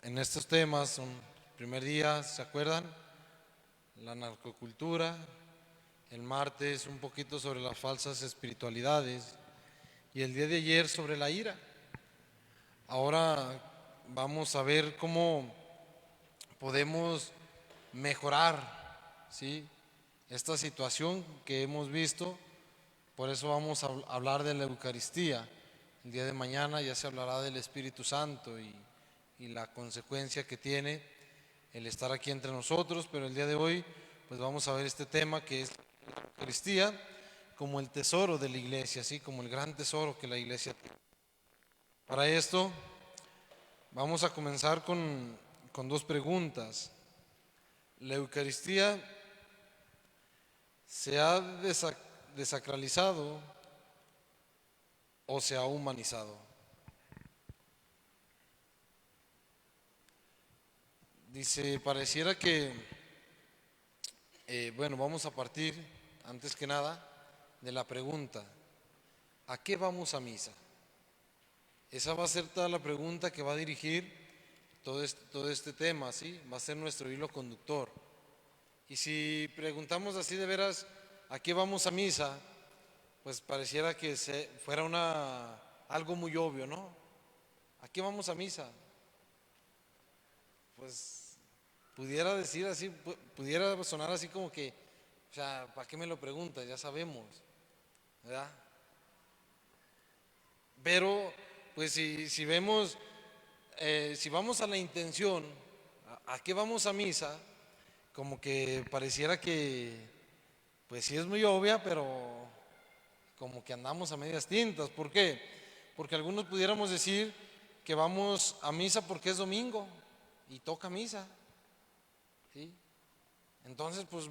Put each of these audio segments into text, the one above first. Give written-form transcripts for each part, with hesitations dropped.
en estos temas. Primer día, ¿se acuerdan? La narcocultura. El martes un poquito sobre las falsas espiritualidades. Y el día de ayer sobre la ira. Ahora vamos a ver cómo podemos mejorar, ¿sí?, esta situación que hemos visto. Por eso vamos a hablar de la Eucaristía. El día de mañana ya se hablará del Espíritu Santo y la consecuencia que tiene el estar aquí entre nosotros, pero el día de hoy pues vamos a ver este tema que es la Eucaristía como el tesoro de la iglesia, así como el gran tesoro que la iglesia tiene. Para esto vamos a comenzar con dos preguntas. ¿La Eucaristía se ha desacralizado o se ha humanizado? Dice, pareciera que, bueno, vamos a partir, antes que nada, de la pregunta, ¿a qué vamos a misa? Esa va a ser toda la pregunta que va a dirigir todo este tema, ¿sí? Va a ser nuestro hilo conductor. Y si preguntamos así de veras, ¿a qué vamos a misa? Pues pareciera que fuera algo muy obvio, ¿no? ¿A qué vamos a misa? Pues pudiera decir así, pudiera sonar así como que, o sea, ¿para qué me lo preguntas? Ya sabemos, ¿verdad? Pero, pues si vemos, si vamos a la intención, ¿a qué vamos a misa? Como que pareciera que, pues sí es muy obvia, pero como que andamos a medias tintas. ¿Por qué? Porque algunos pudiéramos decir que vamos a misa porque es domingo y toca misa, ¿sí? Entonces pues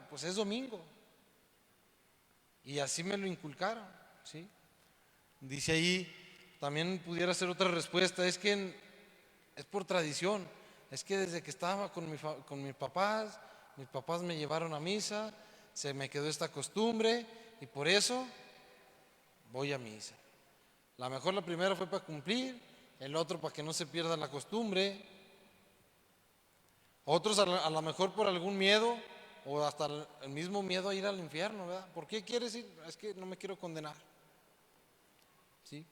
pues es domingo y así me lo inculcaron, ¿sí? Dice ahí, también pudiera ser otra respuesta, es que es por tradición, es que desde que estaba con mis papás me llevaron a misa, se me quedó esta costumbre y por eso voy a misa. La mejor la primera fue para cumplir, el otro para que no se pierda la costumbre, otros a lo mejor por algún miedo o hasta el mismo miedo a ir al infierno, ¿verdad? ¿Por qué quieres ir? Es que no me quiero condenar, ¿sí?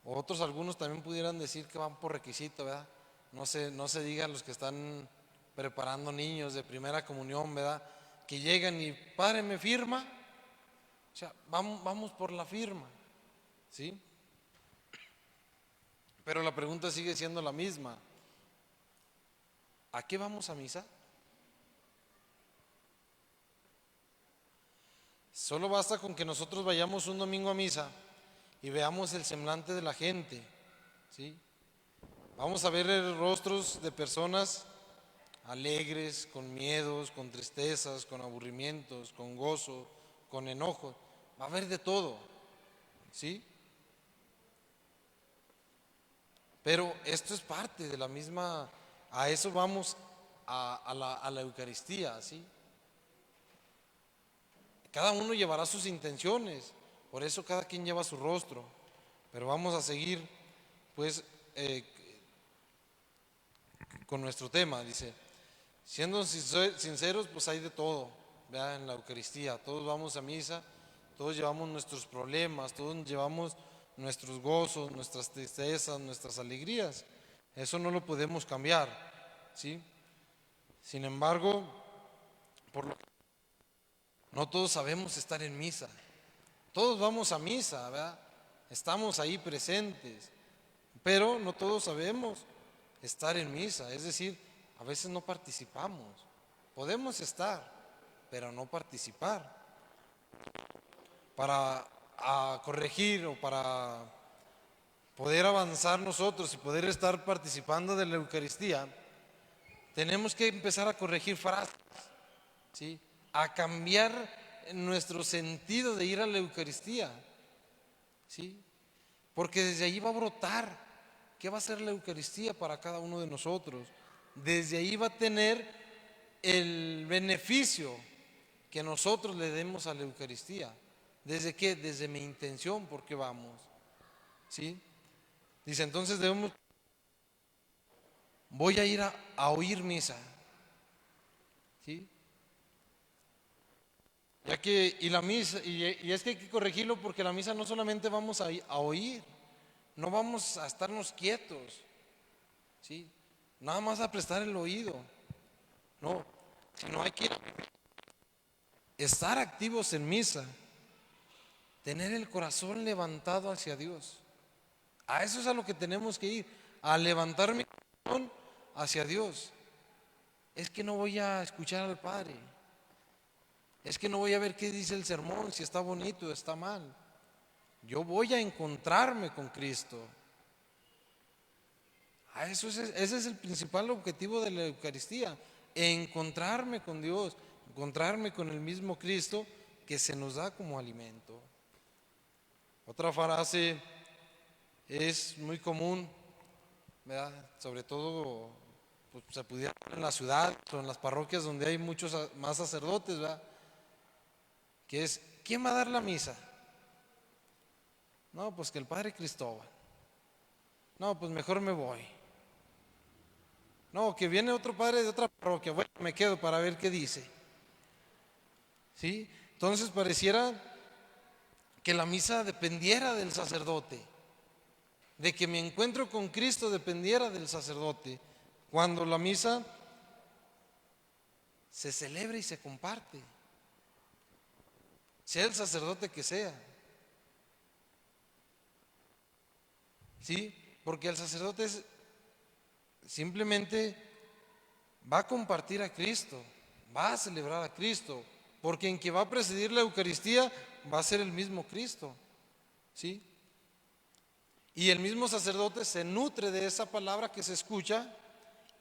Otros, algunos también pudieran decir que van por requisito, ¿verdad? No se digan los que están preparando niños de primera comunión, ¿verdad? Que llegan y, padre, me firma. O sea, vamos por la firma, ¿sí? Pero la pregunta sigue siendo la misma. ¿A qué vamos a misa? Solo basta con que nosotros vayamos un domingo a misa y veamos el semblante de la gente, ¿sí? Vamos a ver rostros de personas alegres, con miedos, con tristezas, con aburrimientos, con gozo, con enojo. Va a haber de todo, ¿sí? Pero esto es parte de la misma, a eso vamos a la Eucaristía, ¿sí? Cada uno llevará sus intenciones, por eso cada quien lleva su rostro. Pero vamos a seguir, pues, con nuestro tema. Dice, siendo sinceros, pues hay de todo, ¿verdad? En la Eucaristía, todos vamos a misa, todos llevamos nuestros problemas, todos llevamos nuestros gozos, nuestras tristezas, nuestras alegrías. Eso no lo podemos cambiar, ¿sí? Sin embargo, no todos sabemos estar en misa. Todos vamos a misa, ¿verdad? Estamos ahí presentes, pero no todos sabemos estar en misa, es decir, a veces no participamos. Podemos estar, pero no participar. Para corregir o para poder avanzar nosotros y poder estar participando de la Eucaristía, tenemos que empezar a corregir frases, ¿sí? A cambiar nuestro sentido de ir a la Eucaristía, ¿sí? Porque desde ahí va a brotar qué va a ser la Eucaristía para cada uno de nosotros. Desde ahí va a tener el beneficio que nosotros le demos a la Eucaristía. ¿Desde qué? Desde mi intención, porque vamos, ¿sí? Dice, entonces debemos voy a ir a oír misa. ¿Sí? Ya que, y la misa, y es que hay que corregirlo porque la misa no solamente vamos a oír, no vamos a estarnos quietos, ¿sí? Nada más a prestar el oído, no, sino hay que estar activos en misa, tener el corazón levantado hacia Dios. A eso es a lo que tenemos que ir, a levantar mi corazón hacia Dios. Es que no voy a escuchar al Padre, es que no voy a ver qué dice el sermón, si está bonito o está mal. Yo voy a encontrarme con Cristo. Ese es el principal objetivo de la Eucaristía, encontrarme con Dios, encontrarme con el mismo Cristo que se nos da como alimento. Otra frase es muy común, ¿verdad? Sobre todo pues, se pudiera ver en la ciudad o en las parroquias donde hay muchos más sacerdotes, ¿verdad? Que es, ¿quién va a dar la misa? No, pues que el Padre Cristóbal. No, pues mejor me voy. No, que viene otro padre de otra parroquia. Bueno, me quedo para ver qué dice. ¿Sí? Entonces pareciera que la misa dependiera del sacerdote, de que mi encuentro con Cristo dependiera del sacerdote, cuando la misa se celebra y se comparte, sea el sacerdote que sea. ¿Sí? Porque el sacerdote simplemente va a compartir a Cristo, va a celebrar a Cristo, porque en que va a presidir la Eucaristía va a ser el mismo Cristo, ¿sí? Y el mismo sacerdote se nutre de esa palabra que se escucha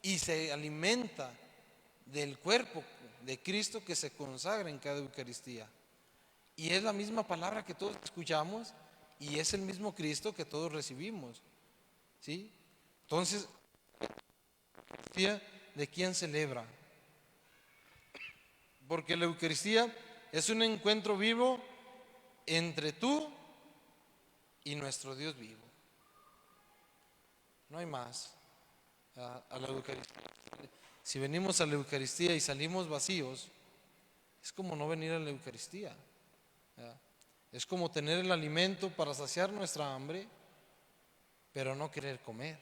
y se alimenta del cuerpo de Cristo que se consagra en cada Eucaristía. Y es la misma palabra que todos escuchamos y es el mismo Cristo que todos recibimos, ¿sí? Entonces, ¿de quién celebra? Porque la Eucaristía es un encuentro vivo entre tú y nuestro Dios vivo. No hay más. A la Eucaristía. Si venimos a la Eucaristía y salimos vacíos, es como no venir a la Eucaristía. Es como tener el alimento para saciar nuestra hambre, pero no querer comer.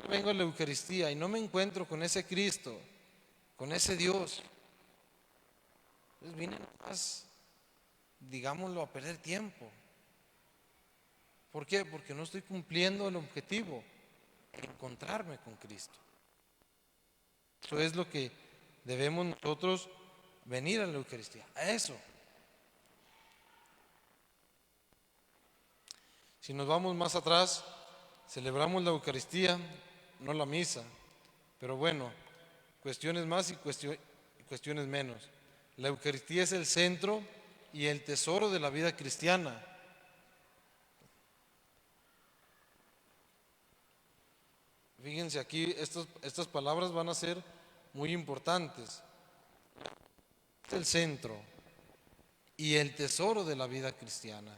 Vengo a la Eucaristía y no me encuentro con ese Cristo, con ese Dios. Entonces vine más, digámoslo, a perder tiempo. ¿Por qué? Porque no estoy cumpliendo el objetivo, encontrarme con Cristo. Eso es lo que debemos nosotros venir a la Eucaristía, a eso. Si nos vamos más atrás, celebramos la Eucaristía, no la misa, pero bueno, cuestiones más y cuestiones menos. La Eucaristía es el centro y el tesoro de la vida cristiana. Fíjense aquí, estas palabras van a ser muy importantes. Es el centro y el tesoro de la vida cristiana.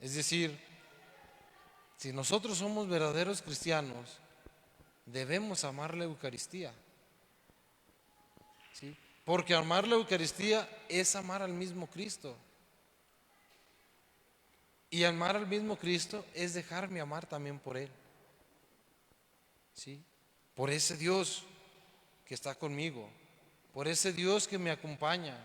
Es decir, si nosotros somos verdaderos cristianos, debemos amar la Eucaristía. ¿Sí? Porque amar la Eucaristía es amar al mismo Cristo. Y amar al mismo Cristo es dejarme amar también por Él. ¿Sí? Por ese Dios que está conmigo, por ese Dios que me acompaña.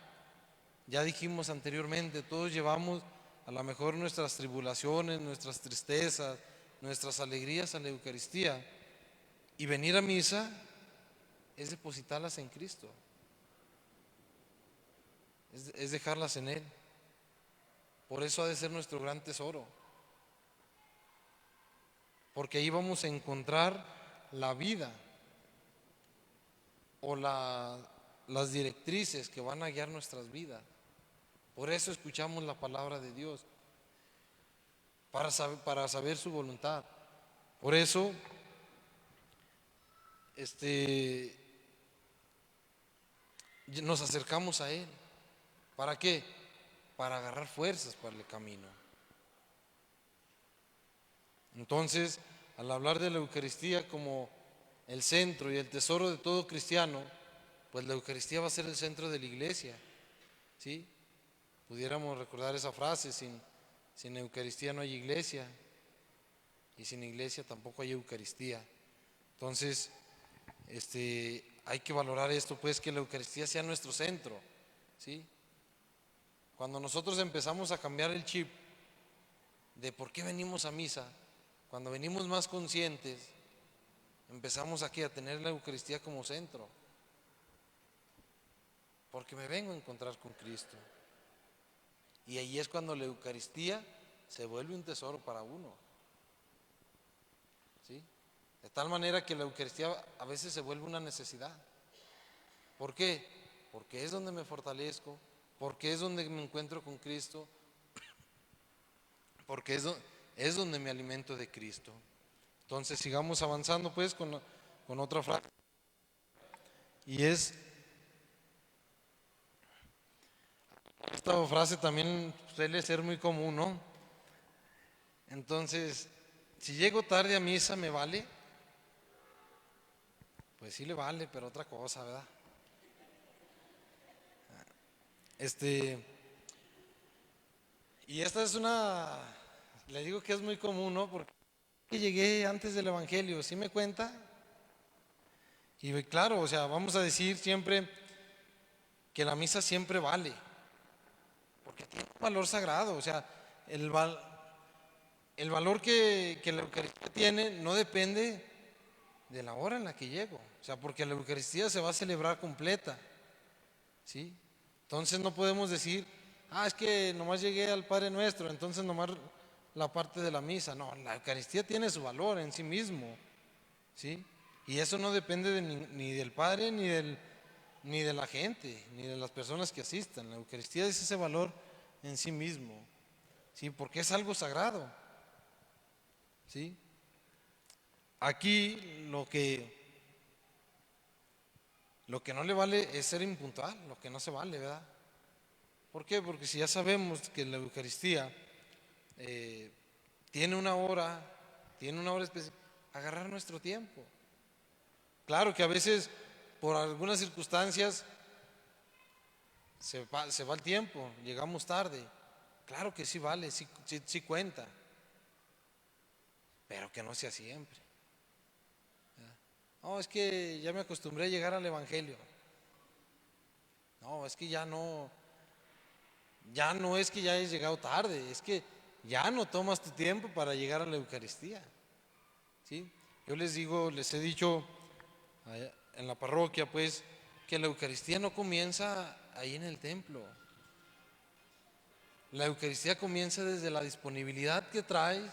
Ya dijimos anteriormente, todos llevamos a lo mejor nuestras tribulaciones, nuestras tristezas, nuestras alegrías a la Eucaristía. Y venir a misa es depositarlas en Cristo, es dejarlas en Él. Por eso ha de ser nuestro gran tesoro, porque ahí vamos a encontrar la vida o las directrices que van a guiar nuestras vidas. Por eso escuchamos la palabra de Dios, para saber su voluntad. Por eso nos acercamos a Él. ¿Para qué? Para agarrar fuerzas para el camino. Entonces, al hablar de la Eucaristía como el centro y el tesoro de todo cristiano, pues la Eucaristía va a ser el centro de la iglesia, ¿sí? Pudiéramos recordar esa frase, sin Eucaristía no hay iglesia y sin iglesia tampoco hay Eucaristía. Entonces, hay que valorar esto, pues que la Eucaristía sea nuestro centro, ¿sí? Cuando nosotros empezamos a cambiar el chip de por qué venimos a misa, cuando venimos más conscientes, empezamos aquí a tener la Eucaristía como centro, porque me vengo a encontrar con Cristo. Y ahí es cuando la Eucaristía se vuelve un tesoro para uno, ¿sí? De tal manera que la Eucaristía a veces se vuelve una necesidad. ¿Por qué? Porque es donde me fortalezco, porque es donde me encuentro con Cristo, porque es donde me alimento de Cristo. Entonces sigamos avanzando pues con otra frase. Y esta frase también suele ser muy común, ¿no? Entonces, si llego tarde a misa, ¿me vale? Pues sí le vale, pero otra cosa, ¿verdad? Y esta es le digo que es muy común, ¿no? Porque llegué antes del Evangelio, ¿sí me cuenta? Y claro, o sea, vamos a decir siempre que la misa siempre vale, porque tiene un valor sagrado, o sea, el valor que la Eucaristía tiene no depende de la hora en la que llego, o sea, porque la Eucaristía se va a celebrar completa, ¿sí? Entonces no podemos decir, es que nomás llegué al Padre Nuestro, entonces nomás la parte de la misa. No, la Eucaristía tiene su valor en sí mismo, ¿sí? Y eso no depende ni del Padre, ni de la gente, ni de las personas que asistan. La Eucaristía es ese valor en sí mismo, ¿sí? Porque es algo sagrado, ¿sí? Aquí lo que no le vale es ser impuntual, lo que no se vale, ¿verdad? ¿Por qué? Porque si ya sabemos que la Eucaristía eh, tiene una hora especial, agarrar nuestro tiempo. Claro que a veces, por algunas circunstancias, se va el tiempo, llegamos tarde. Claro que sí vale, sí cuenta, pero que no sea siempre. No, es que ya me acostumbré a llegar al Evangelio. No, es que ya no es que ya hayas llegado tarde, es que ya no tomas tu tiempo para llegar a la Eucaristía, ¿sí? Yo les he dicho en la parroquia, pues, que la Eucaristía no comienza ahí en el templo. La Eucaristía comienza desde la disponibilidad que traes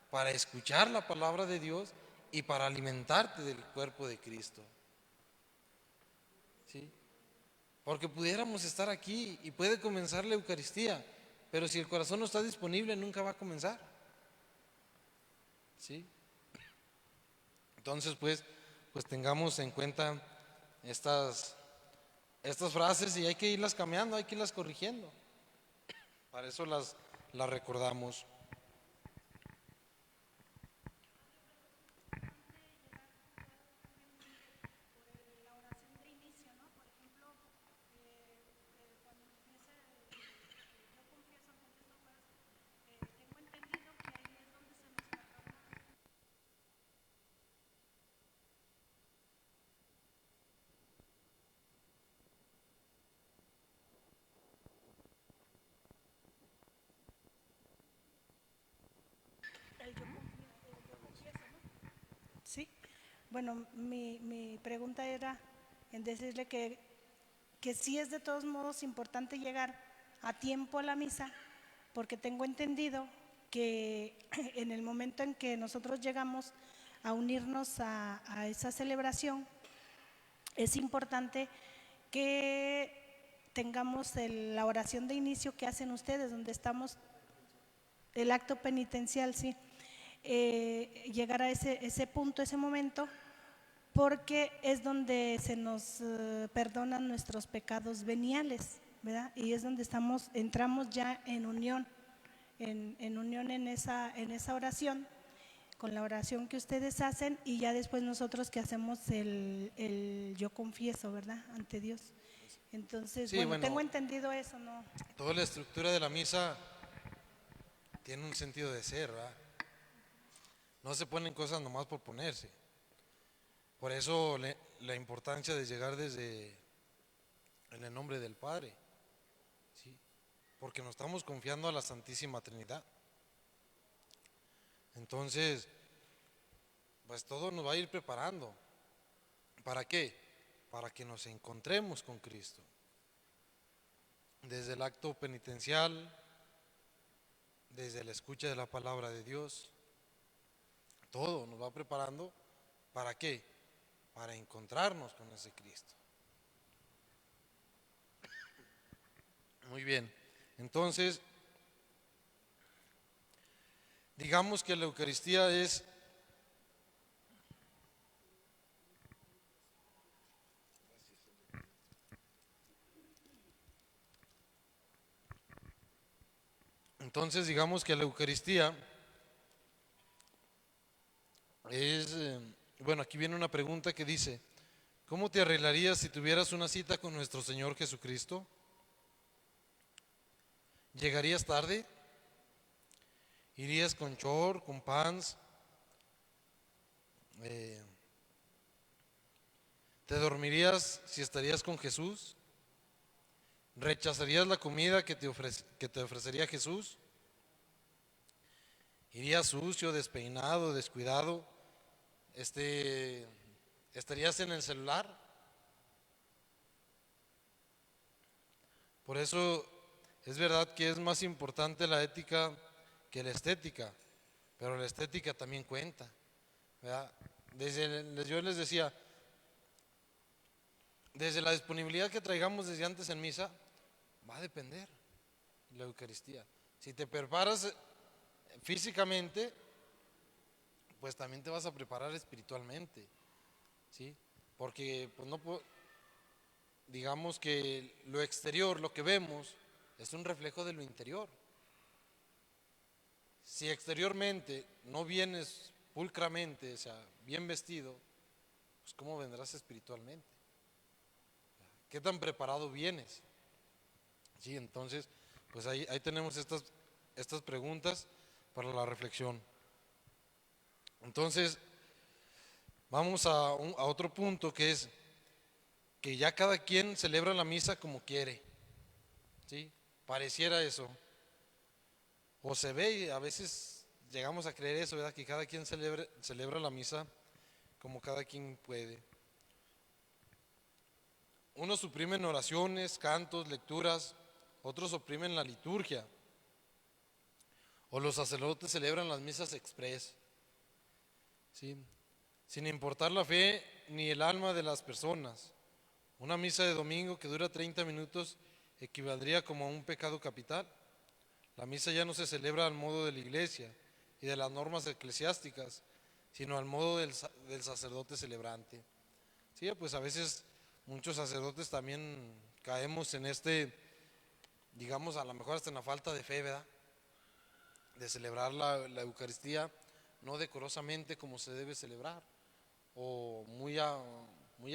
para escuchar la palabra de Dios y para alimentarte del cuerpo de Cristo, ¿sí? Porque pudiéramos estar aquí y puede comenzar la Eucaristía, pero si el corazón no está disponible, nunca va a comenzar, ¿sí? Entonces, pues tengamos en cuenta estas, estas frases y hay que irlas cambiando, hay que irlas corrigiendo. Para eso las recordamos. Sí, bueno, mi pregunta era en decirle que sí es de todos modos importante llegar a tiempo a la misa, porque tengo entendido que en el momento en que nosotros llegamos a unirnos a esa celebración, es importante que tengamos la oración de inicio que hacen ustedes, donde estamos, el acto penitencial, sí, llegar a ese punto, ese momento, porque es donde se nos perdonan nuestros pecados veniales, ¿verdad? Y es donde entramos ya en unión, en unión en esa oración con la oración que ustedes hacen y ya después nosotros que hacemos el yo confieso, ¿verdad? Ante Dios. Entonces, Sí, bueno, tengo entendido eso, ¿no? toda la estructura de la misa tiene un sentido de ser, ¿verdad? No se ponen cosas nomás por ponerse. Por eso la importancia de llegar desde en el nombre del Padre, ¿sí? Porque nos estamos confiando a la Santísima Trinidad. Entonces, pues todo nos va a ir preparando. ¿Para qué? Para que nos encontremos con Cristo. Desde el acto penitencial, desde la escucha de la palabra de Dios, todo nos va preparando. ¿Para qué? Para encontrarnos con ese Cristo. Muy bien. Entonces, digamos que la Eucaristía es entonces digamos que la Eucaristía es bueno, aquí viene una pregunta que dice: ¿cómo te arreglarías si tuvieras una cita con nuestro Señor Jesucristo? ¿Llegarías tarde? ¿Irías con short, con pants? Eh, ¿Te dormirías si estarías con Jesús? ¿Rechazarías la comida que te ofrecería Jesús? ¿Irías sucio, despeinado, descuidado? ¿Estarías en el celular? Por eso es verdad que es más importante la ética que la estética, pero la estética también cuenta, ¿verdad? Yo les decía, desde la disponibilidad que traigamos desde antes en misa, va a depender la Eucaristía. Si te preparas físicamente, pues también te vas a preparar espiritualmente, ¿sí? Porque pues digamos que lo exterior, lo que vemos, es un reflejo de lo interior. Si exteriormente no vienes pulcramente, o sea, bien vestido, pues ¿cómo vendrás espiritualmente? ¿Qué tan preparado vienes? Sí, entonces, pues ahí tenemos estas preguntas para la reflexión. Entonces, vamos a otro punto, que es que ya cada quien celebra la misa como quiere, ¿sí? Pareciera eso. O se ve, y a veces llegamos a creer eso, ¿verdad? Que cada quien celebra la misa como cada quien puede. Unos suprimen oraciones, cantos, lecturas, otros oprimen la liturgia. O los sacerdotes celebran las misas express, ¿sí? Sin importar la fe ni el alma de las personas. Una misa de domingo que dura 30 minutos equivaldría como a un pecado capital. La misa ya no se celebra al modo de la iglesia y de las normas eclesiásticas, sino al modo del sacerdote celebrante. Sí, pues a veces muchos sacerdotes también caemos en digamos, a lo mejor hasta en la falta de fe, ¿verdad? De celebrar la Eucaristía no decorosamente como se debe celebrar, o muy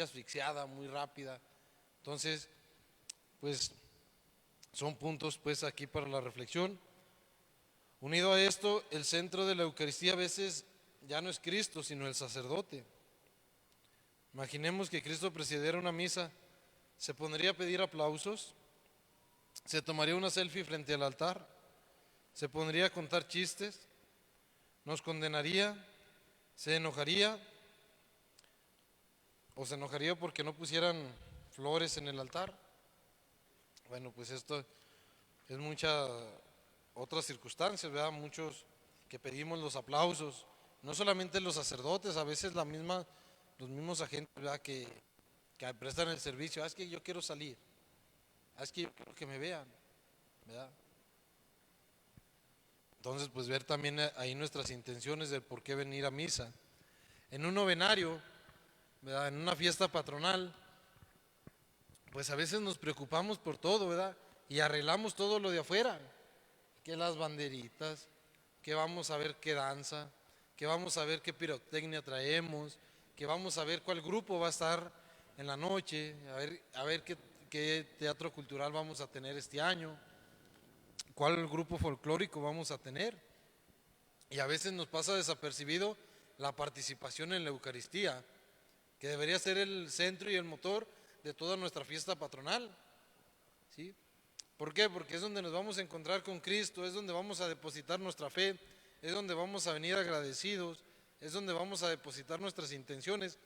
asfixiada, muy rápida. Entonces, pues son puntos pues aquí para la reflexión. Unido a esto, el centro de la Eucaristía a veces ya no es Cristo, sino el sacerdote. Imaginemos que Cristo presidiera una misa, ¿se pondría a pedir aplausos? ¿Se tomaría una selfie frente al altar? ¿Se pondría a contar chistes? ¿Nos condenaría? ¿Se enojaría? ¿O se enojaría porque no pusieran flores en el altar? Bueno, pues esto es muchas otras circunstancias, ¿verdad? Muchos que pedimos los aplausos, no solamente los sacerdotes, a veces los mismos agentes, ¿verdad? Que prestan el servicio. Es que yo quiero salir, es que yo quiero que me vean, ¿verdad? Entonces, pues ver también ahí nuestras intenciones de por qué venir a misa. En un novenario, ¿verdad? En una fiesta patronal, pues a veces nos preocupamos por todo, ¿verdad? Y arreglamos todo lo de afuera, que las banderitas, que vamos a ver qué danza, que vamos a ver qué pirotecnia traemos, que vamos a ver cuál grupo va a estar en la noche, a ver qué teatro cultural vamos a tener este año, cuál grupo folclórico vamos a tener. Y a veces nos pasa desapercibido la participación en la Eucaristía, que debería ser el centro y el motor de toda nuestra fiesta patronal. ¿Sí? ¿Por qué? Porque es donde nos vamos a encontrar con Cristo, es donde vamos a depositar nuestra fe, es donde vamos a venir agradecidos, es donde vamos a depositar nuestras intenciones.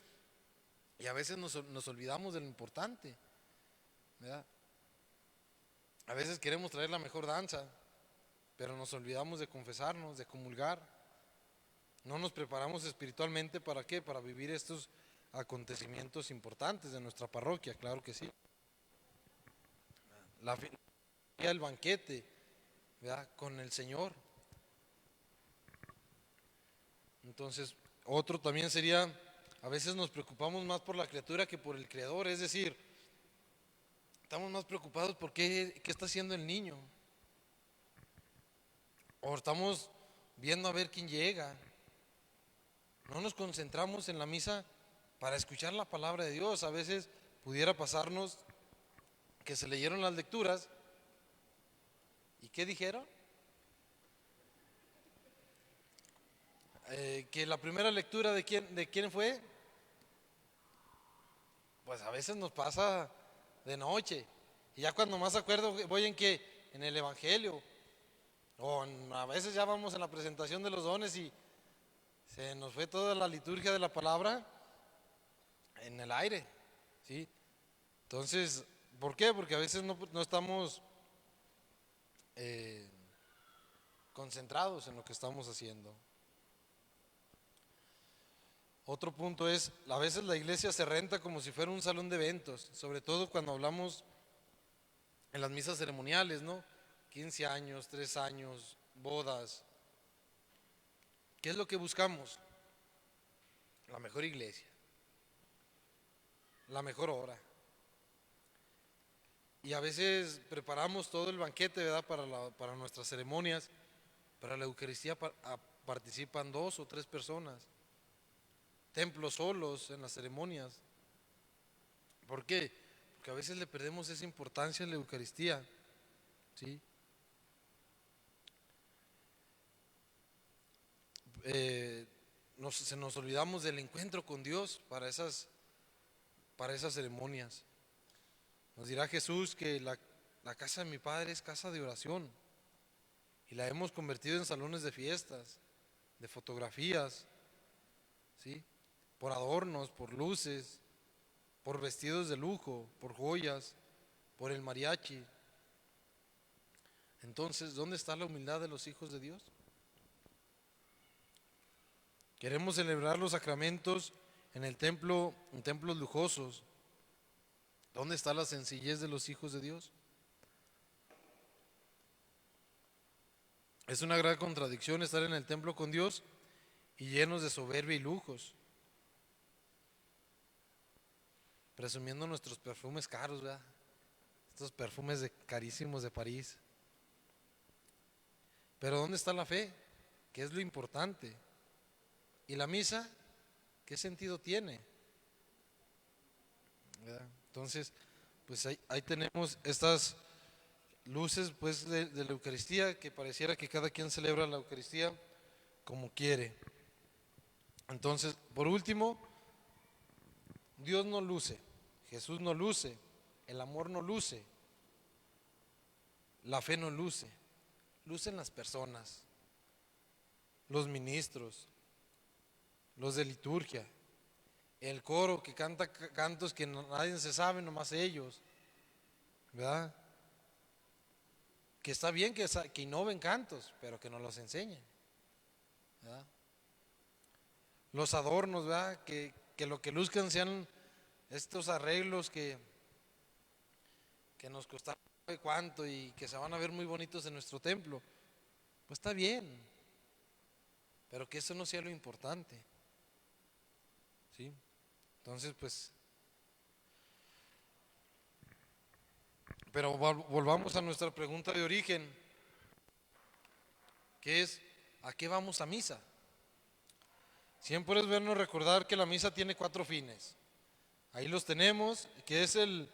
Y a veces nos olvidamos de lo importante, ¿verdad? A veces queremos traer la mejor danza, pero nos olvidamos de confesarnos, de comulgar. No nos preparamos espiritualmente, ¿para qué? Para vivir estos acontecimientos importantes de nuestra parroquia, claro que sí. El banquete, ¿verdad? Con el Señor. Entonces, otro también sería, a veces nos preocupamos más por la criatura que por el Creador, es decir, estamos más preocupados por qué está haciendo el niño, o estamos viendo a ver quién llega. No nos concentramos en la misa para escuchar la palabra de Dios. A veces pudiera pasarnos que se leyeron las lecturas y ¿qué dijeron? Que la primera lectura de quién fue. Pues a veces nos pasa de noche y ya cuando más acuerdo voy en el Evangelio, o a veces ya vamos en la presentación de los dones y se nos fue toda la liturgia de la palabra en el aire, ¿sí? Entonces, ¿por qué? Porque a veces no estamos concentrados en lo que estamos haciendo. Otro punto es, a veces la iglesia se renta como si fuera un salón de eventos, sobre todo cuando hablamos en las misas ceremoniales, ¿no? 15 años, 3 años, bodas. ¿Qué es lo que buscamos? La mejor iglesia, la mejor hora. Y a veces preparamos todo el banquete, ¿verdad? Para nuestras ceremonias. Para la Eucaristía participan 2 o 3 personas. Templos solos en las ceremonias. ¿Por qué? Porque a veces le perdemos esa importancia en la Eucaristía, ¿sí? Nos olvidamos del encuentro con Dios para esas ceremonias. Nos dirá Jesús que la casa de mi Padre es casa de oración y la hemos convertido en salones de fiestas, de fotografías, ¿sí? Por adornos, por luces, por vestidos de lujo, por joyas, por el mariachi. Entonces, ¿dónde está la humildad de los hijos de Dios? Queremos celebrar los sacramentos en el templo, en templos lujosos. ¿Dónde está la sencillez de los hijos de Dios? Es una gran contradicción estar en el templo con Dios y llenos de soberbia y lujos, presumiendo nuestros perfumes caros, ¿verdad? Estos perfumes carísimos de París. Pero ¿dónde está la fe? ¿Qué es lo importante? ¿Y la misa? ¿Qué sentido tiene? ¿Verdad? Entonces, pues ahí tenemos estas luces pues de la Eucaristía, que pareciera que cada quien celebra la Eucaristía como quiere. Entonces, por último, Dios no luce, Jesús no luce, el amor no luce, la fe no luce, lucen las personas, los ministros, los de liturgia, el coro que canta cantos que nadie se sabe, nomás ellos, ¿verdad? Que está bien que innoven cantos, pero que nos los enseñen, ¿verdad? Los adornos, ¿verdad? Que lo que luzcan sean estos arreglos que nos costaron cuánto y que se van a ver muy bonitos en nuestro templo. Pues está bien, pero que eso no sea lo importante, ¿sí? Entonces, pues, pero volvamos a nuestra pregunta de origen, que es, ¿a qué vamos a misa? siempre es bueno recordar que la misa tiene 4 fines. Ahí los tenemos, que es el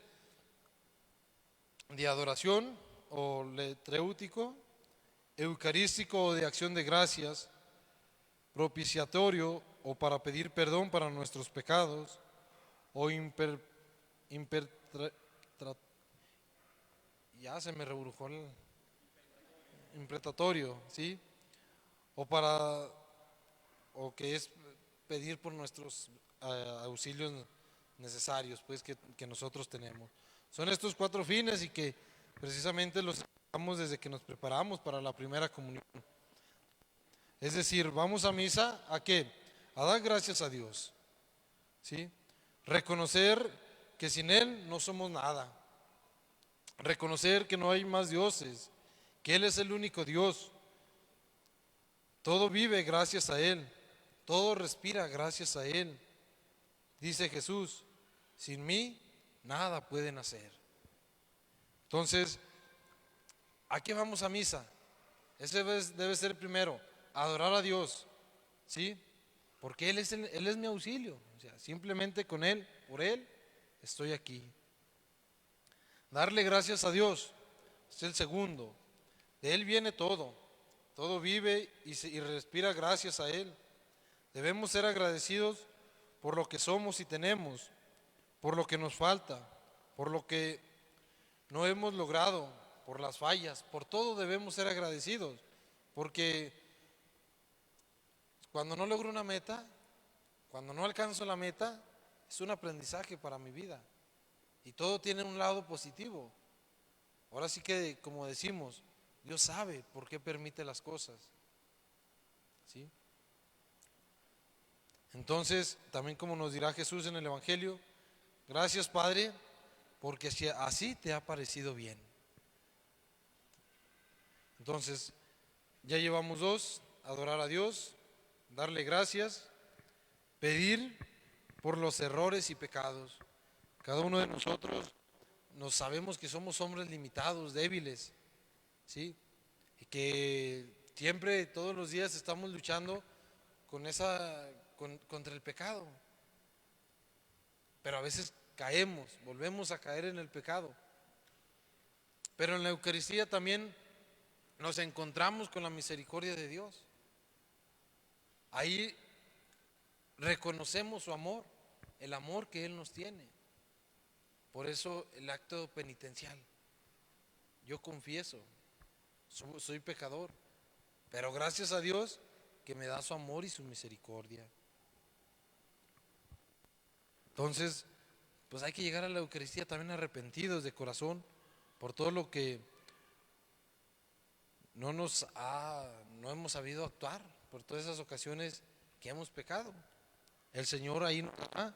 de adoración o letréutico, eucarístico o de acción de gracias, propiciatorio o para pedir perdón para nuestros pecados, o ya se me rebrujó el impretatorio, ¿sí? O para, o que es pedir por nuestros auxilios necesarios, pues que nosotros tenemos. Son estos 4 fines y que precisamente los damos desde que nos preparamos para la primera comunión. Es decir, vamos a misa, ¿a qué? A dar gracias a Dios, ¿sí? Reconocer que sin Él no somos nada. Reconocer que no hay más dioses, que Él es el único Dios. Todo vive gracias a Él, todo respira gracias a Él. Dice Jesús, sin mí nada pueden hacer. Entonces, ¿a qué vamos a misa? Ese debe ser primero, adorar a Dios, ¿sí? Porque Él es mi auxilio, o sea, simplemente con Él, por Él, estoy aquí. Darle gracias a Dios es el segundo. De Él viene todo, todo vive y respira gracias a Él. Debemos ser agradecidos por lo que somos y tenemos, por lo que nos falta, por lo que no hemos logrado, por las fallas, por todo debemos ser agradecidos, porque cuando no logro una meta, cuando no alcanzo la meta, es un aprendizaje para mi vida y todo tiene un lado positivo. Ahora sí que, como decimos, Dios sabe por qué permite las cosas, ¿sí? Entonces, también como nos dirá Jesús en el Evangelio, gracias Padre, porque así te ha parecido bien. Entonces, ya llevamos 2, adorar a Dios, darle gracias, pedir por los errores y pecados. Cada uno de nosotros nos sabemos que somos hombres limitados, débiles, ¿sí? Y que siempre, todos los días estamos luchando contra el pecado. Pero a veces caemos, volvemos a caer en el pecado. Pero en la Eucaristía también nos encontramos con la misericordia de Dios. Ahí reconocemos su amor, el amor que Él nos tiene. Por eso el acto penitencial. Yo confieso, soy pecador, pero gracias a Dios que me da su amor y su misericordia. Entonces, pues hay que llegar a la Eucaristía también arrepentidos de corazón por todo lo que no hemos sabido actuar, por todas esas ocasiones que hemos pecado. El Señor ahí nos da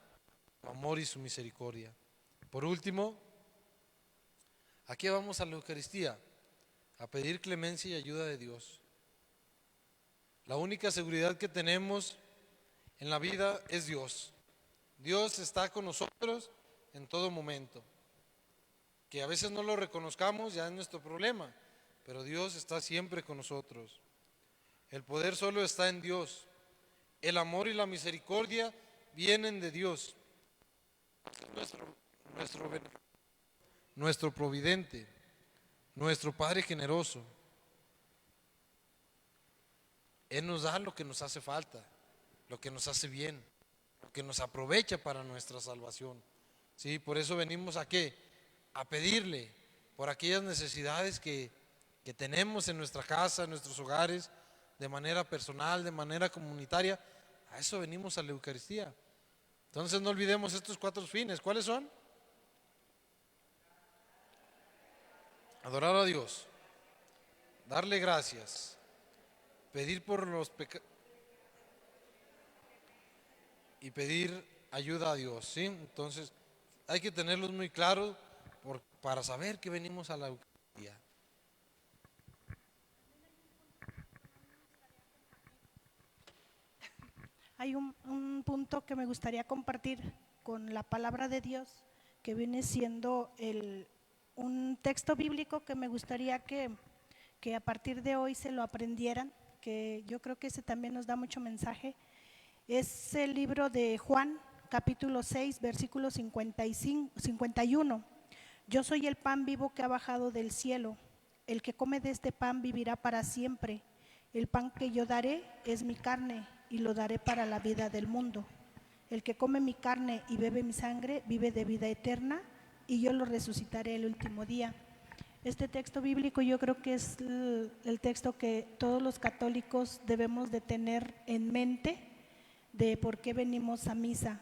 su amor y su misericordia. Por último, ¿a qué vamos a la Eucaristía? A pedir clemencia y ayuda de Dios. La única seguridad que tenemos en la vida es Dios. Dios está con nosotros en todo momento. Que a veces no lo reconozcamos ya es nuestro problema, pero Dios está siempre con nosotros. El poder solo está en Dios. El amor y la misericordia vienen de Dios. Nuestro providente, nuestro Padre generoso. Él nos da lo que nos hace falta, lo que nos hace bien, lo que nos aprovecha para nuestra salvación. ¿Sí? Por eso venimos ¿a qué? A pedirle por aquellas necesidades que tenemos en nuestra casa, en nuestros hogares, de manera personal, de manera comunitaria. A eso venimos a la Eucaristía. Entonces no olvidemos estos 4 fines. ¿Cuáles son? Adorar a Dios, darle gracias, pedir por los pecados y pedir ayuda a Dios, ¿sí? Entonces hay que tenerlos muy claros para saber que venimos a la Eucaristía. Hay un punto que me gustaría compartir con la palabra de Dios, que viene siendo un texto bíblico que me gustaría que a partir de hoy se lo aprendieran, que yo creo que ese también nos da mucho mensaje. Es el libro de Juan, capítulo 6, versículo 51. Yo soy el pan vivo que ha bajado del cielo. El que come de este pan vivirá para siempre. El pan que yo daré es mi carne y lo daré para la vida del mundo. El que come mi carne y bebe mi sangre vive de vida eterna y yo lo resucitaré el último día. Este texto bíblico yo creo que es el texto que todos los católicos debemos de tener en mente de por qué venimos a misa,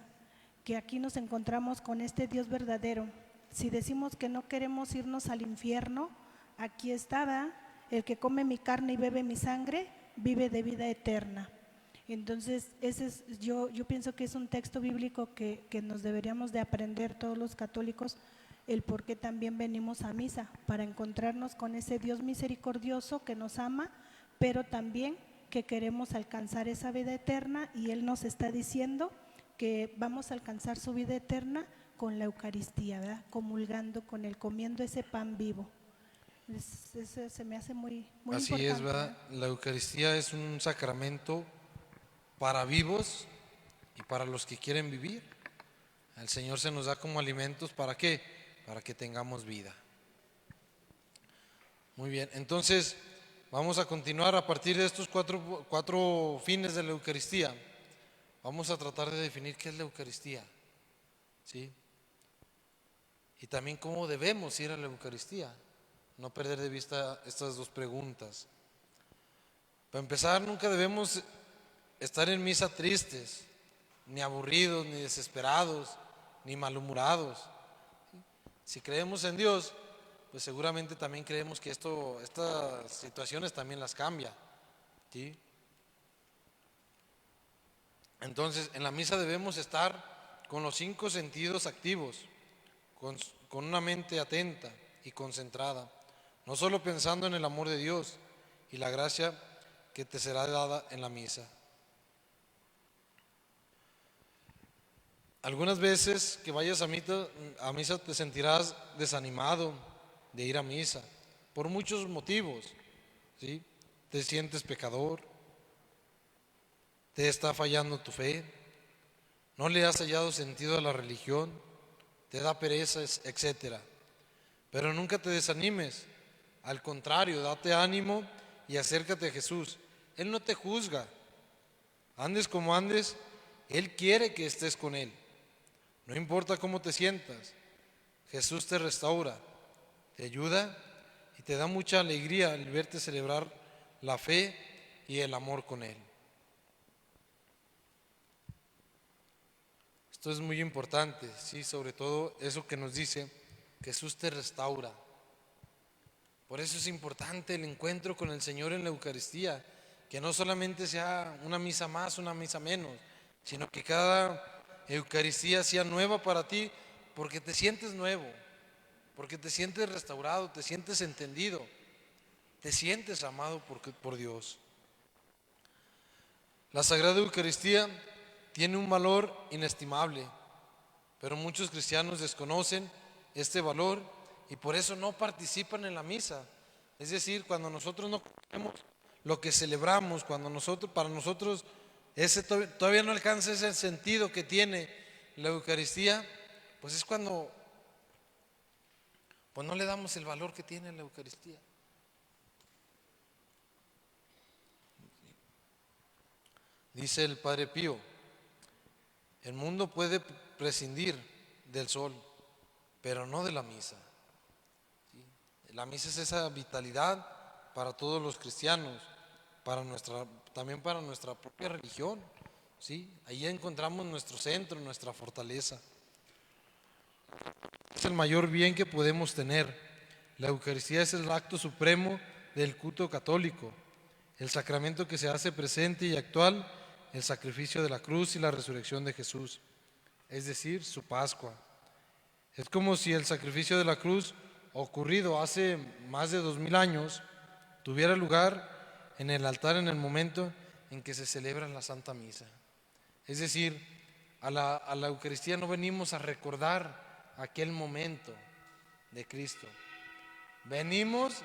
que aquí nos encontramos con este Dios verdadero. Si decimos que no queremos irnos al infierno, aquí está, ¿verdad? El que come mi carne y bebe mi sangre vive de vida eterna. Entonces, yo pienso que es un texto bíblico que nos deberíamos de aprender todos los católicos, el por qué también venimos a misa, para encontrarnos con ese Dios misericordioso que nos ama, pero también que queremos alcanzar esa vida eterna, y Él nos está diciendo que vamos a alcanzar su vida eterna con la Eucaristía, ¿verdad? Comulgando con Él, comiendo ese pan vivo. Eso se me hace muy Así importante, es, ¿verdad? La Eucaristía es un sacramento para vivos y para los que quieren vivir. El Señor se nos da como alimentos, ¿para qué? Para que tengamos vida. Muy bien, entonces vamos a continuar a partir de estos cuatro fines de la Eucaristía. Vamos a tratar de definir qué es la Eucaristía, ¿sí? Y también cómo debemos ir a la Eucaristía. No perder de vista estas dos preguntas. Para empezar, nunca debemos estar en misa tristes, ni aburridos, ni desesperados, ni malhumorados. Si creemos en Dios, pues seguramente también creemos que estas situaciones también las cambia, ¿sí? Entonces, en la misa debemos estar con los 5 sentidos activos, con una mente atenta y concentrada, no solo pensando en el amor de Dios y la gracia que te será dada en la misa. Algunas veces que vayas a misa te sentirás desanimado de ir a misa por muchos motivos, ¿sí? Te sientes pecador, te está fallando tu fe, no le has hallado sentido a la religión, te da pereza, etcétera. Pero nunca te desanimes, al contrario, date ánimo y acércate a Jesús. Él no te juzga, andes como andes, Él quiere que estés con Él. No importa cómo te sientas, Jesús te restaura, te ayuda y te da mucha alegría al verte celebrar la fe y el amor con Él. Esto es muy importante, sí, sobre todo eso que nos dice, Jesús te restaura. Por eso es importante el encuentro con el Señor en la Eucaristía, que no solamente sea una misa más, una misa menos, sino que cada Eucaristía sea nueva para ti, porque te sientes nuevo, porque te sientes restaurado, te sientes entendido, te sientes amado por Dios. La Sagrada Eucaristía tiene un valor inestimable, pero muchos cristianos desconocen este valor y por eso no participan en la misa. Es decir, cuando nosotros no conocemos lo que celebramos, para nosotros todavía no alcanza ese sentido que tiene la Eucaristía, pues es cuando pues no le damos el valor que tiene la Eucaristía. Dice el Padre Pío, el mundo puede prescindir del sol, pero no de la misa. ¿Sí? La misa es esa vitalidad para todos los cristianos, también para nuestra propia religión. ¿Sí? Ahí encontramos nuestro centro, nuestra fortaleza. Es el mayor bien que podemos tener. La Eucaristía es el acto supremo del culto católico, el sacramento que se hace presente y actual, el sacrificio de la cruz y la resurrección de Jesús, es decir, su Pascua. Es como si el sacrificio de la cruz, ocurrido hace más de 2000 años, tuviera lugar en el altar en el momento en que se celebra la Santa Misa. Es decir, a la Eucaristía no venimos a recordar aquel momento de Cristo. Venimos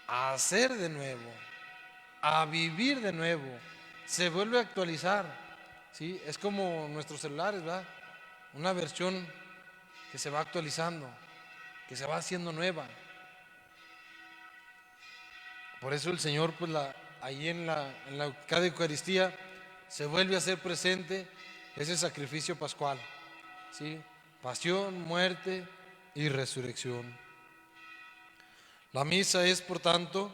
a hacer de nuevo, a vivir de nuevo. Se vuelve a actualizar ¿sí? Es como nuestros celulares, ¿verdad? Una versión que se va actualizando, que se va haciendo nueva. Por eso el Señor, pues ahí cada Eucaristía se vuelve a hacer presente ese sacrificio pascual, ¿sí? Pasión, muerte y resurrección. La misa es, por tanto,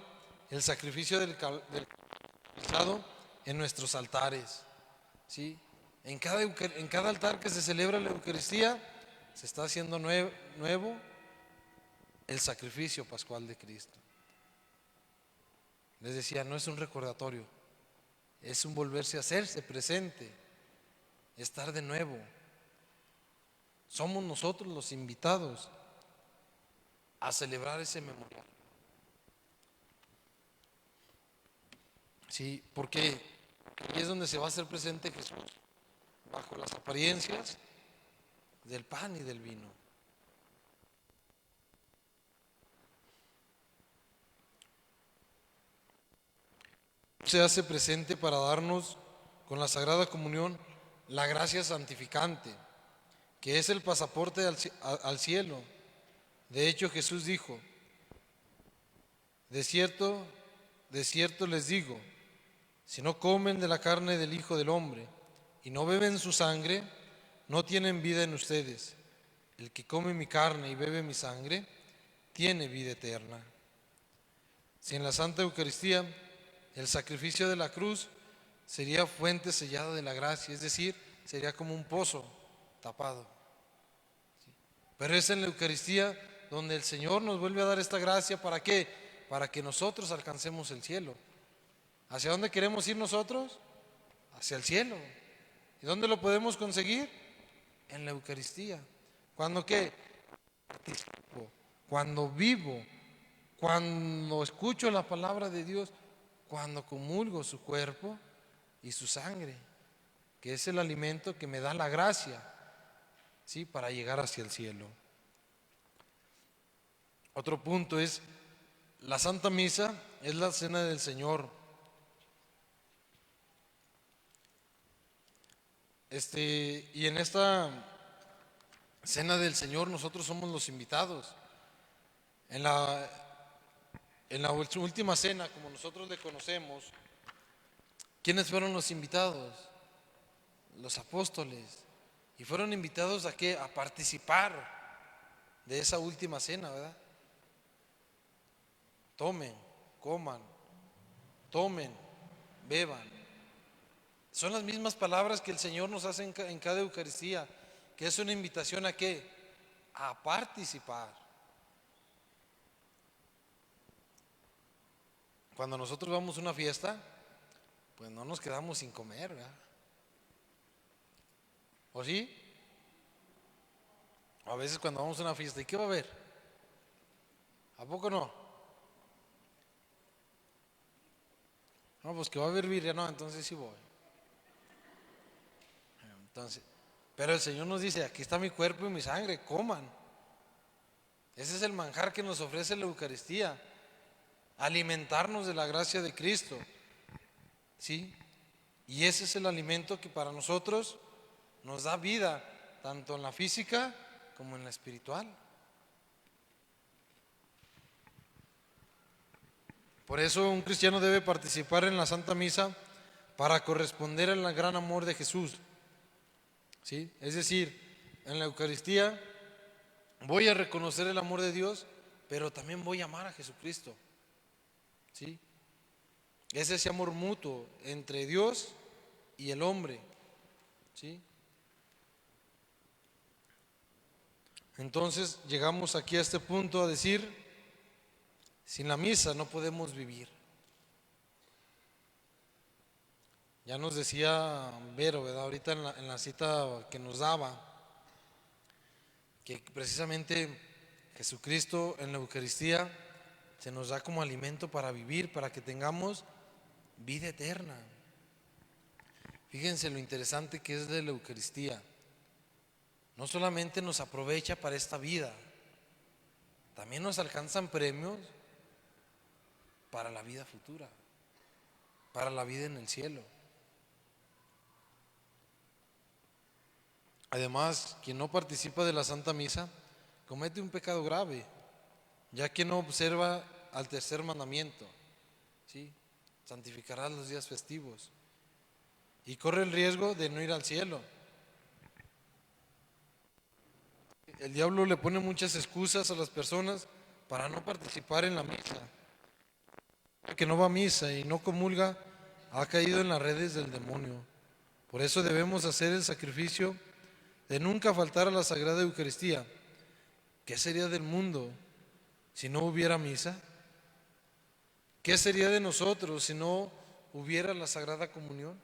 el sacrificio del realizado en nuestros altares, ¿sí? En cada altar que se celebra la Eucaristía, se está haciendo nuevo el sacrificio pascual de Cristo. Les decía, no es un recordatorio, es un volverse a hacerse presente, estar de nuevo. Somos nosotros los invitados a celebrar ese memorial. Sí, porque ahí es donde se va a hacer presente Jesús, bajo las apariencias del pan y del vino. Se hace presente para darnos con la Sagrada Comunión la gracia santificante, que es el pasaporte al cielo. De hecho, Jesús dijo, de cierto les digo, si no comen de la carne del Hijo del Hombre y no beben su sangre, no tienen vida en ustedes. El que come mi carne y bebe mi sangre, tiene vida eterna. Si en la Santa Eucaristía el sacrificio de la cruz sería fuente sellada de la gracia, es decir, sería como un pozo tapado. Pero es en la Eucaristía donde el Señor nos vuelve a dar esta gracia. ¿Para qué? Para que nosotros alcancemos el cielo. ¿Hacia dónde queremos ir nosotros? Hacia el cielo. ¿Y dónde lo podemos conseguir? En la Eucaristía. ¿Cuándo qué? Participo, cuando vivo, cuando escucho la palabra de Dios, cuando comulgo su cuerpo y su sangre, que es el alimento que me da la gracia, ¿sí? Para llegar hacia el cielo. Otro punto es, la Santa Misa es la cena del Señor. Y en esta cena del Señor nosotros somos los invitados. En la última cena, como nosotros le conocemos, ¿quiénes fueron los invitados? Los apóstoles. ¿Y fueron invitados a qué? A participar de esa última cena, ¿verdad? Tomen, coman, tomen, beban. Son las mismas palabras que el Señor nos hace en cada Eucaristía, que es una invitación a qué? A participar. Cuando nosotros vamos a una fiesta, pues no nos quedamos sin comer, ¿verdad? ¿O sí? O a veces cuando vamos a una fiesta, ¿y qué va a haber? ¿A poco no? No, pues que va a haber birria, no, entonces sí voy. Entonces, pero el Señor nos dice, aquí está mi cuerpo y mi sangre, coman. Ese es el manjar que nos ofrece la Eucaristía, alimentarnos de la gracia de Cristo, ¿sí? Y ese es el alimento que para nosotros nos da vida, tanto en la física como en la espiritual. Por eso un cristiano debe participar en la Santa Misa para corresponder al gran amor de Jesús, ¿sí? Es decir, en la Eucaristía voy a reconocer el amor de Dios, pero también voy a amar a Jesucristo, ¿sí? Es ese amor mutuo entre Dios y el hombre, ¿sí? Entonces llegamos aquí a este punto a decir, sin la misa no podemos vivir. Ya nos decía Vero, ¿verdad? Ahorita en la cita que nos daba, que precisamente Jesucristo en la Eucaristía se nos da como alimento para vivir, para que tengamos vida eterna. Fíjense lo interesante que es de la Eucaristía. No solamente nos aprovecha para esta vida, también nos alcanzan premios para la vida futura, para la vida en el cielo. Además, quien no participa de la Santa Misa comete un pecado grave, ya que no observa al tercer mandamiento, ¿sí? Santificarás los días festivos, y corre el riesgo de no ir al cielo. El diablo le pone muchas excusas a las personas para no participar en la misa. El que no va a misa y no comulga ha caído en las redes del demonio. Por eso debemos hacer el sacrificio de nunca faltar a la Sagrada Eucaristía. ¿Qué sería del mundo si no hubiera misa? ¿Qué sería de nosotros si no hubiera la Sagrada Comunión?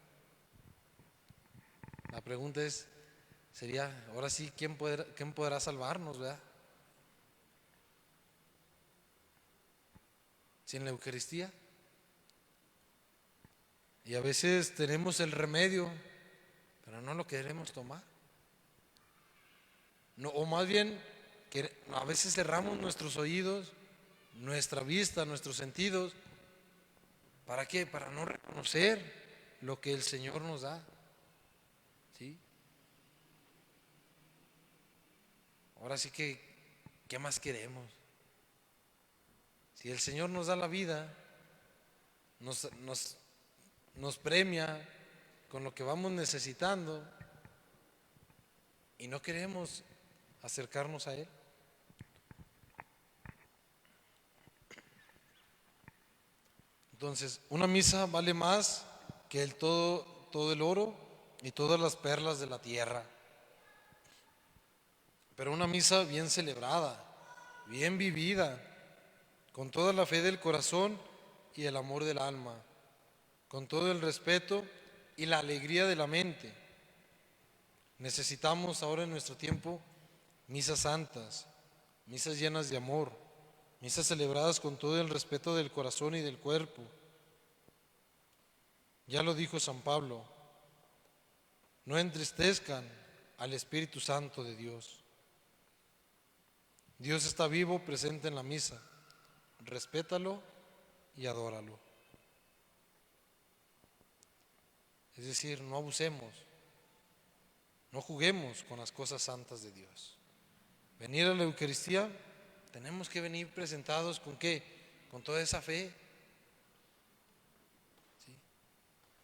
La pregunta sería, ahora sí, ¿quién podrá salvarnos, verdad? Sin la Eucaristía. Y a veces tenemos el remedio, pero no lo queremos tomar. No, o más bien, que a veces cerramos nuestros oídos, nuestra vista, nuestros sentidos. ¿Para qué? Para no reconocer lo que el Señor nos da. ¿Sí? Ahora sí que, ¿qué más queremos? Si el Señor nos da la vida, nos premia con lo que vamos necesitando y no queremos acercarnos a Él. Entonces, una misa vale más que todo el oro y todas las perlas de la tierra. Pero una misa bien celebrada, bien vivida, con toda la fe del corazón y el amor del alma, con todo el respeto y la alegría de la mente. Necesitamos ahora en nuestro tiempo misas santas, misas llenas de amor, misas celebradas con todo el respeto del corazón y del cuerpo. Ya lo dijo San Pablo, no entristezcan al Espíritu Santo de Dios. Dios está vivo, presente en la misa. Respétalo y adóralo. Es decir, no abusemos, no juguemos con las cosas santas de Dios. Venir a la Eucaristía, tenemos que venir presentados ¿con qué? Con toda esa fe, ¿sí?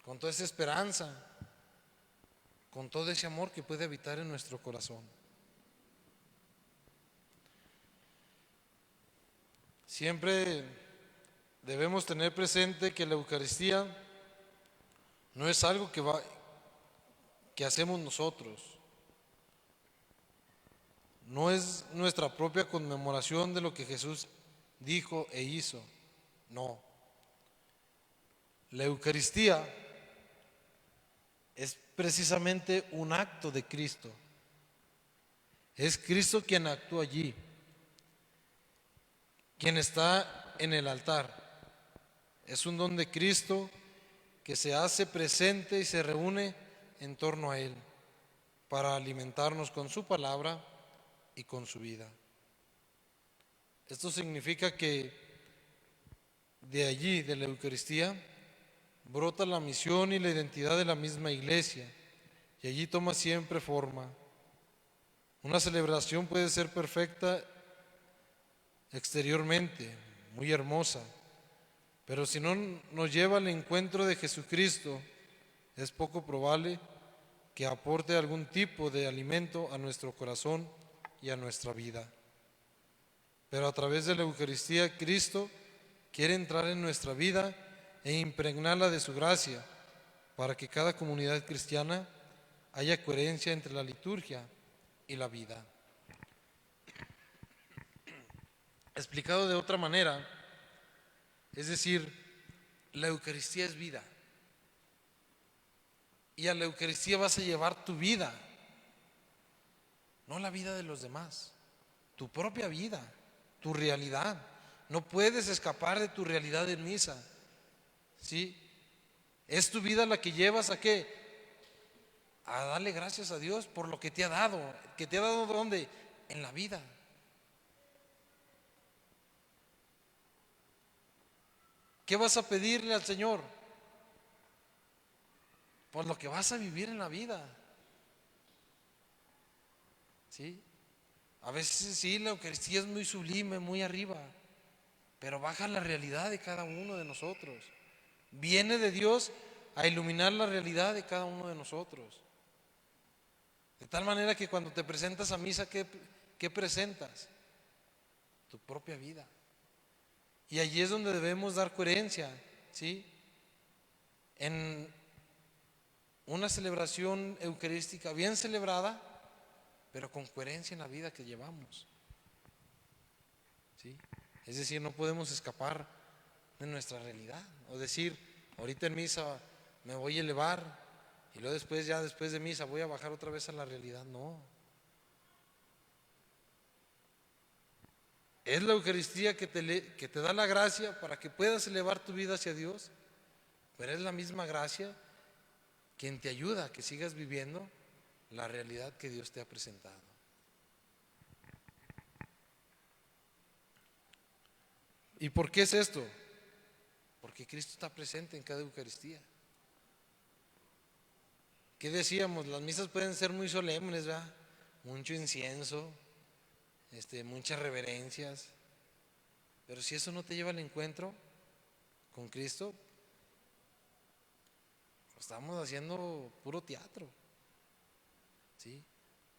Con toda esa esperanza, con todo ese amor que puede habitar en nuestro corazón. Siempre debemos tener presente que la Eucaristía no es algo que hacemos nosotros, no es nuestra propia conmemoración de lo que Jesús dijo e hizo, no. La Eucaristía es precisamente un acto de Cristo. Es Cristo quien actúa allí, quien está en el altar. Es un don de Cristo que se hace presente y se reúne en torno a Él para alimentarnos con su palabra y con su vida. Esto significa que de allí, de la Eucaristía, brota la misión y la identidad de la misma Iglesia y allí toma siempre forma. Una celebración puede ser perfecta exteriormente, muy hermosa, pero si no nos lleva al encuentro de Jesucristo, es poco probable que aporte algún tipo de alimento a nuestro corazón y a nuestra vida. Pero a través de la Eucaristía, Cristo quiere entrar en nuestra vida e impregnarla de su gracia, para que cada comunidad cristiana haya coherencia entre la liturgia y la vida. Explicado de otra manera, es decir, la Eucaristía es vida. Y a la Eucaristía vas a llevar tu vida, no la vida de los demás, tu propia vida, tu realidad. No puedes escapar de tu realidad en misa, ¿sí? Es tu vida la que llevas ¿a qué? A darle gracias a Dios por lo que te ha dado. ¿Que te ha dado dónde? En la vida. ¿Qué vas a pedirle al Señor? Por lo que vas a vivir en la vida. ¿sí? A veces sí, la Eucaristía es muy sublime, muy arriba, pero baja la realidad de cada uno de nosotros. Viene de Dios a iluminar la realidad de cada uno de nosotros. De tal manera que cuando te presentas a misa, ¿qué presentas? Tu propia vida. Y allí es donde debemos dar coherencia, ¿sí? En una celebración eucarística bien celebrada, pero con coherencia en la vida que llevamos, ¿sí? Es decir, no podemos escapar de nuestra realidad o decir, ahorita en misa me voy a elevar y luego después, ya después de misa, voy a bajar otra vez a la realidad. No. Es la Eucaristía que te da la gracia para que puedas elevar tu vida hacia Dios, pero es la misma gracia quien te ayuda a que sigas viviendo la realidad que Dios te ha presentado. ¿Y por qué es esto? Porque Cristo está presente en cada Eucaristía. ¿Qué decíamos? Las misas pueden ser muy solemnes, ¿verdad? Mucho incienso, muchas reverencias, pero si eso no te lleva al encuentro con Cristo, estamos haciendo puro teatro, ¿sí?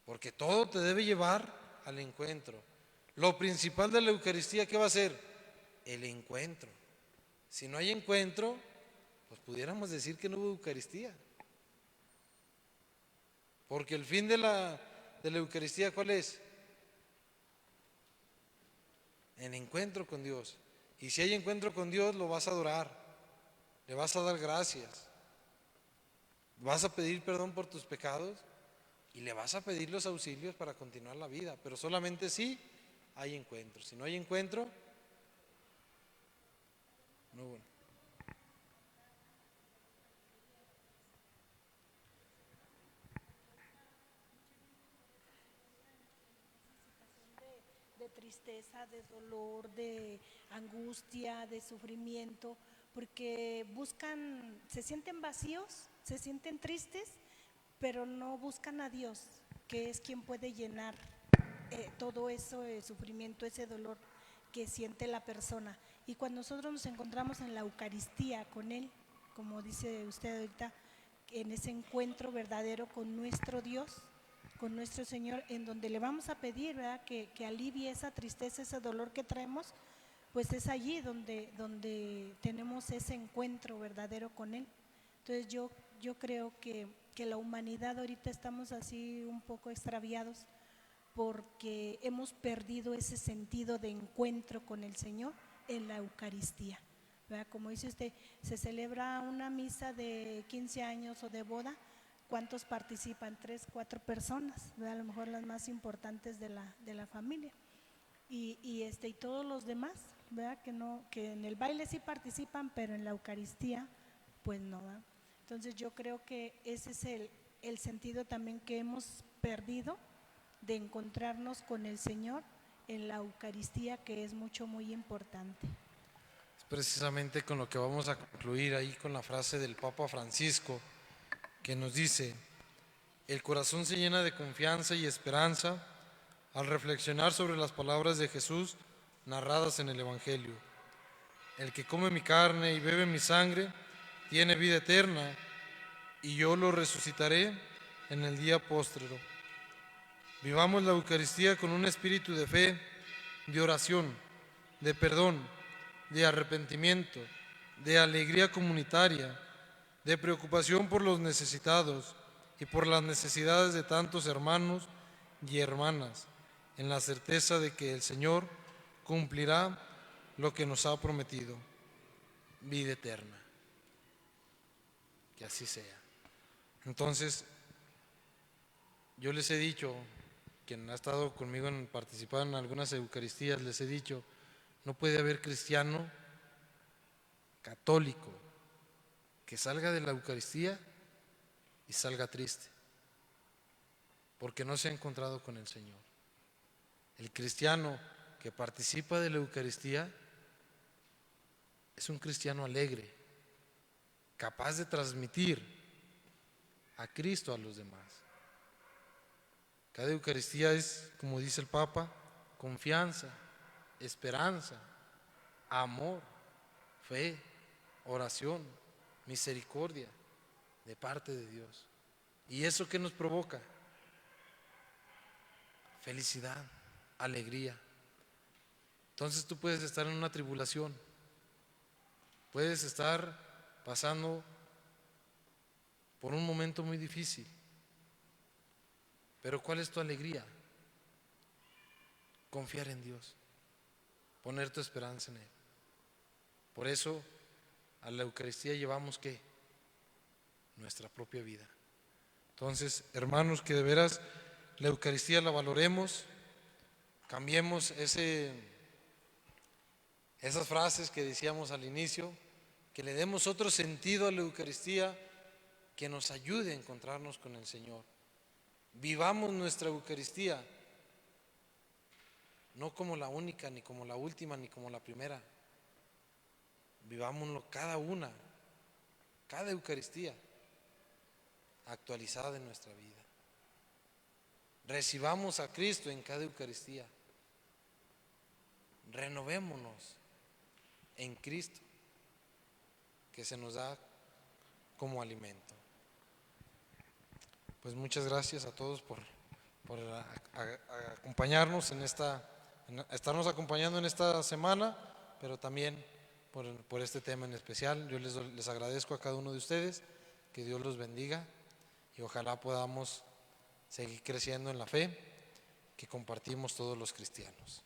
Porque todo te debe llevar al encuentro. Lo principal de la Eucaristía, ¿qué va a ser? El encuentro. Si no hay encuentro, pues pudiéramos decir que no hubo Eucaristía. Porque el fin de la Eucaristía, ¿cuál es? El encuentro con Dios. Y si hay encuentro con Dios, lo vas a adorar, le vas a dar gracias, vas a pedir perdón por tus pecados y le vas a pedir los auxilios para continuar la vida, pero solamente si hay encuentro. Si no hay encuentro, no bueno. De tristeza, de dolor, de angustia, de sufrimiento, porque buscan, se sienten vacíos, se sienten tristes, pero no buscan a Dios, que es quien puede llenar todo ese sufrimiento, ese dolor que siente la persona. Y cuando nosotros nos encontramos en la Eucaristía con Él, como dice usted ahorita, en ese encuentro verdadero con nuestro Dios, con nuestro Señor, en donde le vamos a pedir, ¿verdad?, que alivie esa tristeza, ese dolor que traemos, pues es allí donde tenemos ese encuentro verdadero con Él. Entonces yo creo que la humanidad ahorita estamos así un poco extraviados porque hemos perdido ese sentido de encuentro con el Señor en la Eucaristía, ¿verdad? Como dice usted, se celebra una misa de 15 años o de boda, ¿cuántos participan? 3, 4 personas, ¿verdad? A lo mejor las más importantes de la familia. Y todos los demás, ¿verdad? Que en el baile sí participan, pero en la Eucaristía, pues no, ¿verdad? Entonces yo creo que ese es el sentido también que hemos perdido de encontrarnos con el Señor en la Eucaristía, que es muy importante. Es precisamente con lo que vamos a concluir ahí con la frase del Papa Francisco, que nos dice: el corazón se llena de confianza y esperanza al reflexionar sobre las palabras de Jesús narradas en el Evangelio. El que come mi carne y bebe mi sangre tiene vida eterna, y yo lo resucitaré en el día póstrero. Vivamos la Eucaristía con un espíritu de fe, de oración, de perdón, de arrepentimiento, de alegría comunitaria, de preocupación por los necesitados y por las necesidades de tantos hermanos y hermanas, en la certeza de que el Señor cumplirá lo que nos ha prometido: vida eterna. Que así sea. Entonces, yo les he dicho, quien ha estado conmigo en participar en algunas Eucaristías, les he dicho, no puede haber cristiano católico que salga de la Eucaristía y salga triste, porque no se ha encontrado con el Señor. El cristiano que participa de la Eucaristía es un cristiano alegre, capaz de transmitir a Cristo a los demás, Cada Eucaristía es, como dice el Papa, confianza, esperanza, amor, fe, oración, misericordia de parte de Dios. ¿Y eso qué nos provoca? Felicidad, alegría. Entonces tú puedes estar en una tribulación, puedes estar pasando por un momento muy difícil, pero ¿cuál es tu alegría? Confiar en Dios, poner tu esperanza en Él. Por eso a la Eucaristía llevamos ¿qué? Nuestra propia vida. Entonces, hermanos, que de veras la Eucaristía la valoremos, cambiemos esas frases que decíamos al inicio, que le demos otro sentido a la Eucaristía que nos ayude a encontrarnos con el Señor. Vivamos nuestra Eucaristía, no como la única, ni como la última, ni como la primera. Vivámoslo cada Eucaristía actualizada en nuestra vida. Recibamos a Cristo en cada Eucaristía. Renovémonos en Cristo, que se nos da como alimento. Pues muchas gracias a todos por acompañarnos estarnos acompañando en esta semana, pero también por este tema en especial. Yo les agradezco a cada uno de ustedes, que Dios los bendiga y ojalá podamos seguir creciendo en la fe que compartimos todos los cristianos.